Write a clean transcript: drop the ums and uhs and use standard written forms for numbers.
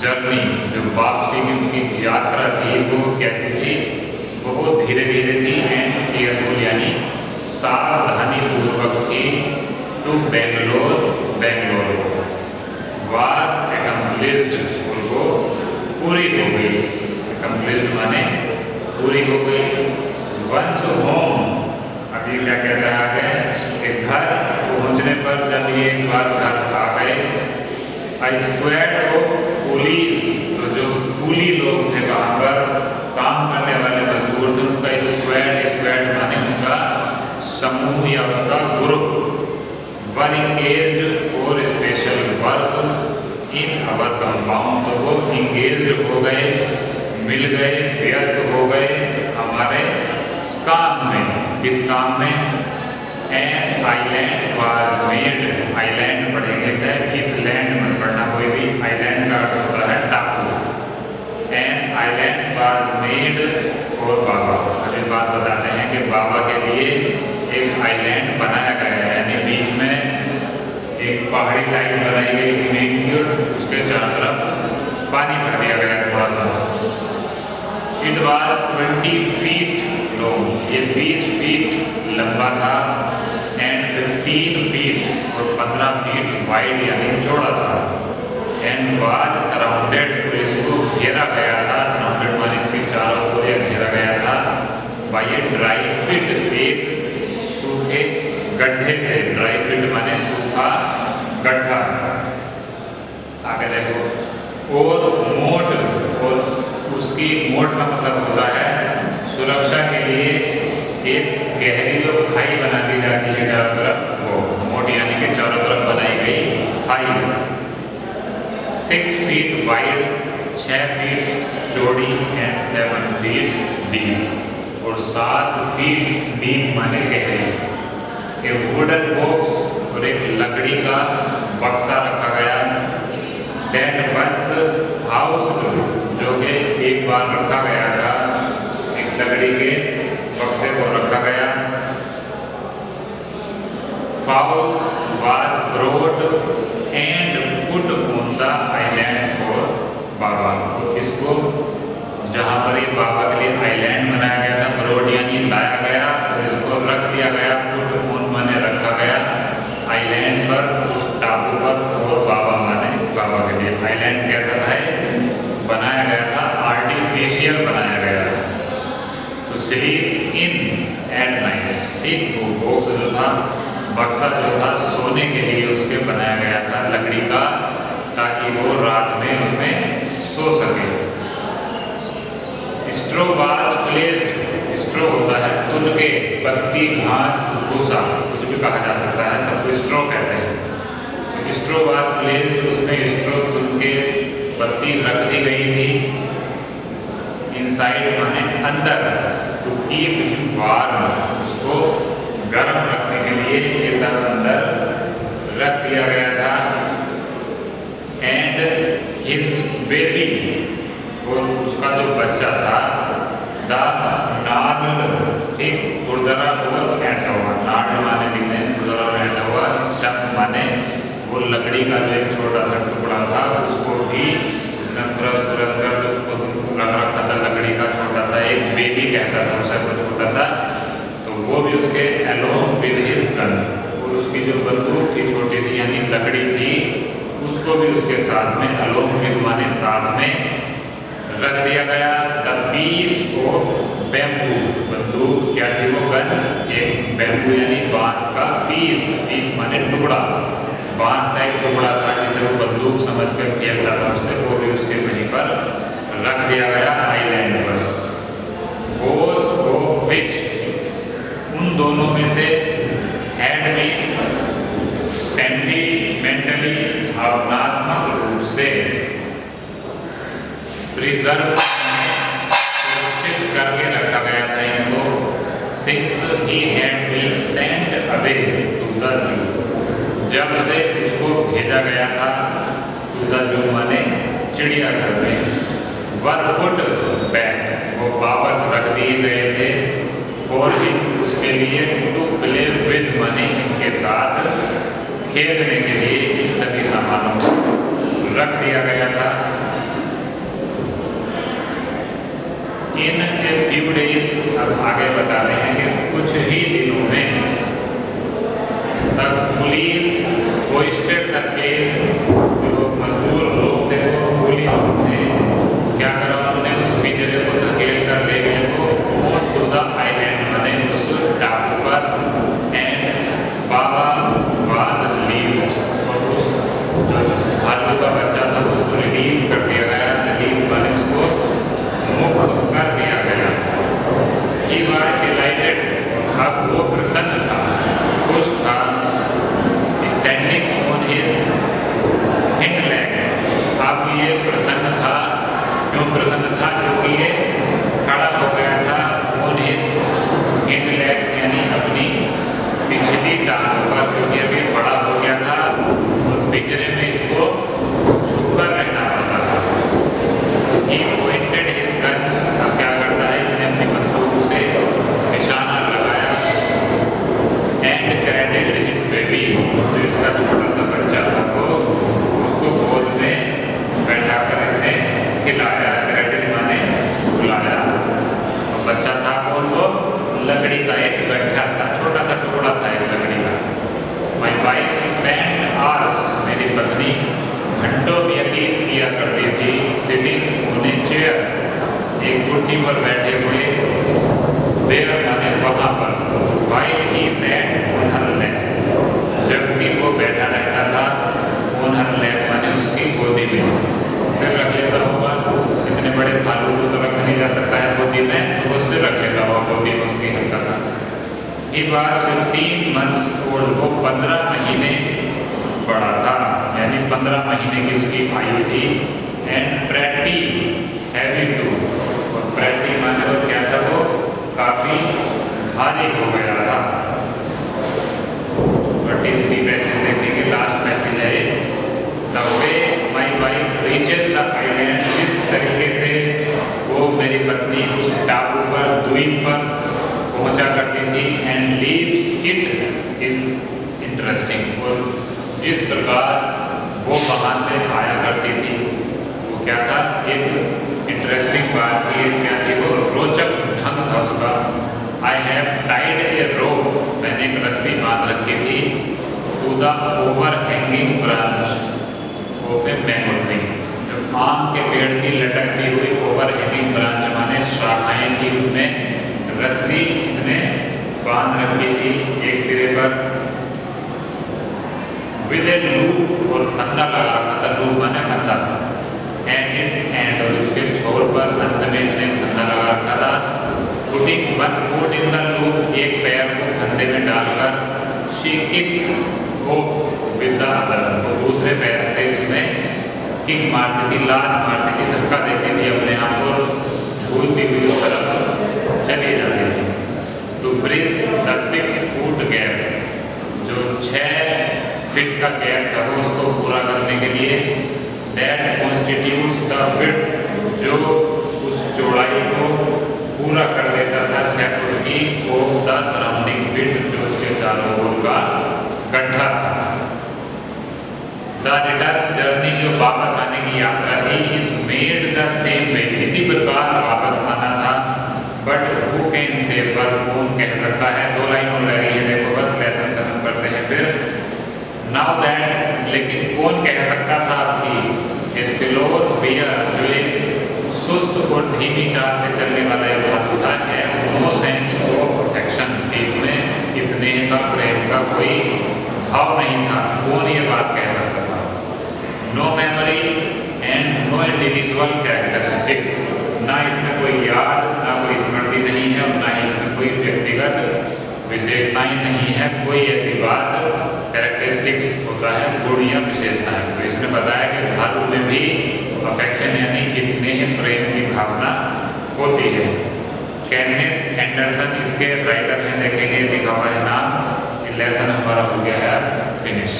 Journey, जो वापसी की उनकी यात्रा थी वो कैसी थी, बहुत धीरे धीरे थी एंड केयरफुल यानी सावधानी पूर्वक थी। To Bangalore, Bangalore was accomplished, वो पूरी हो गई। एकम्प्लिस्ड माने पूरी हो गई। वंस होम, अभी क्या कहता है आगे कि घर पहुंचने पर जब ये एक बार घर आ गए, आई स्क्वाड ऑफ पुलिस, तो जो कूली लोग थे वहाँ पर काम करने वाले मजदूर थे, उनका स्क्वाड, स्क्वाड माने उनका समूह या उसका group, were engaged for special work in our compound, तो वो इंगेज्ड हो गए, मिल गए, व्यस्त हो गए हमारे काम में। किस काम में? N island was made, island पढ़ेंगे सर, इस लैंड में पढ़ना, कोई भी आइलैंड का अर्थ होता है टापू। An island was made for Baba, अभी बात बताते हैं कि बाबा के लिए एक आइलैंड बनाया गया है, यानी बीच में एक पहाड़ी टाइप बनाई गई सीमेंट की और उसके चारों तरफ पानी भर दिया गया थोड़ा सा। इट वाज 20 फीट लॉन्ग, ये 20 फीट लंबा था, एंड 15 फीट और 15 फीट वाइड यानी चौड़ा था। एंड वाज सराउंडेड, और इसको घेरा गया था, सराउंडेड माने इसके चारों ओर घेरा गया था, बाय ए ड्राई पिट, एक सूखे गड्ढे से। ड्राई पिट माने सूखा गड्ढा। आगे देखो, और मोट, और उसकी मोट का मतलब होता है सुरक्षा के लिए एक गहरी जो खाई बना दी जाती है चारों तरफ, वो मोट यानी कि चारों तरफ बनाई गई खाई। 6 फीट वाइड, 6 फीट चौड़ी, एंड 7 फीट डीप, और 7 फीट डीप माने गहरी। ए वुडन बॉक्स, और एक लकड़ी का बक्सा रखा गया। दैट वंस हाउस्ड, जो कि एक बार रखा गया था, एक लकड़ी के बक्से को रखा गया। Fowls was brought and put on the island for Baba, तो इसको जहाँ पर ये बाबा के लिए आइलैंड बनाया गया था, ब्रॉड यानी लाया गया, और इसको रख दिया गया, पुट ऑन माने रखा गया, आइलैंड पर, उस टापू पर, फॉर बाबा माने बाबा के लिए। आइलैंड कैसा था, बनाया गया था, आर्टिफिशियल बनाया गया था, to sleep in at night, ठीक। वो बॉक्स जो था, बक्सा जो था, सोने के लिए उसके बनाया गया था लकड़ी का, ताकि वो रात में उसमें सो सके। स्ट्रो वाज प्लेस्ड, स्ट्रो होता है तुन के, पत्ती, घास, भूसा, कुछ भी कहा जा सकता है, सबको स्ट्रो कहते हैं। तो स्ट्रो वाज प्लेस्ड, उसमें स्ट्रो तुन के पत्ती रख दी गई थी। इनसाइड माने अंदर, टू कीप हिम वार्म, उसको गर्म रखने के लिए ये सब अंदर रख दिया गया था। एंड हिज बेबी, वो उसका जो बच्चा था, द नाडल, ठीक, खुरदरा हुआ बैठा हुआ, नाडल माने लिखते हैं खुरदरा बैठा हुआ, स्टम्प माने वो लकड़ी का जो एक छोटा सा टुकड़ा था, उसको भी उसने खुरच कर जो रख रखा था लकड़ी का छोटा सा, एक बेबी कहता था उसे, वो छोटा सा, तो वो भी उसके अलोंग विद हिज गन, और उसकी जो बंदूक थी छोटी सी यानी लकड़ी थी, उसको भी उसके साथ में, अलोंग विद माने साथ में, रख दिया गया। द पीस ऑफ बैम्बू, बंदूक क्या थी वो, गन, एक बैम्बू यानी बांस का पीस, पीस माने टुकड़ा, बांस का एक टुकड़ा था जिसे वो बंदूक समझ कर खेलता था उससे, वो भी उसके वहीं पर रख दिया गया आइलैंड पर। बोथ ऑफ विच, उन दोनों में से, हैड बीन सेंटिमेंटली, भावनात्मक रूप से, प्रिजर्व, सुरक्षित करके रखा गया था इनको, since he had been sent away to the zoo, जब से उसको भेजा गया था, टू द जू माने चिड़ियाघर में, वर पुट बैक, वो वापस रख दिए गए थे, फॉर हिम, उसके लिए, टू प्ले विद माने इनके साथ खेलने के लिए, इन सभी सामानों को रख दिया गया था। इन ए फ्यू डेज, अब आगे बता रहे हैं कि कुछ ही दिनों में the police hosted the case, जो मजदूर लोग थे वो पुलिस थे, क्या करा उन्होंने उस पिंजरे को धकेल कर ले गए वो टू द आइलैंड, माने उस टापू पर, एंड बाबा वाज रिलीज्ड, और उस जो भालू का बच्चा था उसको रिलीज कर दिया गया, रिलीज माने उसको मुक्त कर दिया गया। ही वाज डिलाइटेड, अब वो प्रसन्न था, खुश था, standing on his hind legs, अब ये प्रसन्न था, क्यों प्रसन्न था, क्योंकि ये खड़ा हो गया था ऑन हिज हिंड लेग्स, यानी अपनी पिछली टांगों पर, क्योंकि अभी बड़ा हो गया था और पिंजरे में इसको झुककर रहना पड़ता था। He pointed his gun, अब क्या करता है, इसने अपनी बंदूक से निशाना लगाया, and cradled his baby, जो इसका छोटा सा बच्चा था वो उसको गोद में बैठाकर इसने खिलाया, cradle माने झुलाया, और बच्चा था कौन, वो लकड़ी का एक गट्ठा था, छोटा सा टुकड़ा था एक लकड़ी का। My wife spent hours, मेरी पत्नी घंटों व्यतीत किया करती थी, सिटिंग ऑन ए चेयर, एक कुर्सी पर बैठे हुए, देर माने वहाँ पर, while he sat on her lap, जबकि वो बैठा रहता था on her lap माने उसकी गोदी में, सिर रख लेता होगा, इतने बड़े भालू को तो रख नहीं जा सकता है गोदी में, तो वो सिर रख लेता होगा गोदी में उसकी हल्का सा। He was 15 months old, वो 15 महीने बड़ा था, यानी 15 महीने की उसकी आयु थी, and pretty heavy too, और pretty माने और क्या था, वो काफी भारी हो गया था। 33 पैसेज देखेंगे, लास्ट पैसेज है The way my wife reaches the island, जिस तरीके से वो मेरी पत्नी उस टापू पर, द्वीप पर पहुंचा करती थी, and leaves it is interesting, और जिस प्रकार वो वहाँ से आया करती थी, वो क्या था, एक इंटरेस्टिंग बात थी, क्या थी, वो रोचक ढंग था उसका। I have tied a rope, मैंने एक रस्सी बांध रखी थी, to the overhanging branch of a mango tree, जो आम के पेड़ की लटकती हुई overhanging branch माने शाखाएं थी, उनमें रस्सी इसने बांध रखी थी एक सिरे पर, with a loop, और फंदा लगा रखा था, loop माने फंदा, and its end, और इसके छोर पर अंत में इसने फंदा लगा रखा था, putting one foot in the loop, एक पैर को फंदे में डालकर, she kicks off with the other, वो दूसरे पैर से उसमें किक मारती थी, लात मारती थी, धक्का देती थी अपने आप को, झूलती हुई उस तरफ चली जाती थी। To bridge the 6 foot gap, जो 6 फीट का गैप था वो उसको पूरा करने के लिए, that constitutes the width, जो उस चौड़ाई को पूरा कर देता था 6 फुट की, of the surrounding pit, जो उसके चारों ओर का गड्ढा था। The return journey, जो वापस आने की यात्रा थी, is made the same way, इसी प्रकार वापस आना था, but who can say, पर कौन कह सकता है, 2 लाइन और रह गई है, देखो बस लेसन खत्म करते हैं फिर। Now that, लेकिन कौन कह सकता था कि स्लोथ बियर, जो एक सुस्त और धीमी चाल से चलने वाला एक भालू था, है नो सेंस ऑफ एक्शन, इसमें स्नेह का, प्रेम का कोई भाव नहीं था, कौन ये बात कह सकता था। No memory and no individual characteristics, ना इसमें कोई याद, ना कोई स्मृति नहीं है, और ना ही इसमें कोई व्यक्तिगत विशेषताएं नहीं है, कोई ऐसी बात, कैरेक्टरिस्टिक्स होता है गुण या विशेषताएं। तो इसने बताया कि भालू में भी अफेक्शन यानी स्नेह, प्रेम की भावना होती है। केनेथ एंडरसन इसके राइटर हैं, देखेंगे लिखा हुआ है नाम। लेसन हमारा हो गया है फिनिश।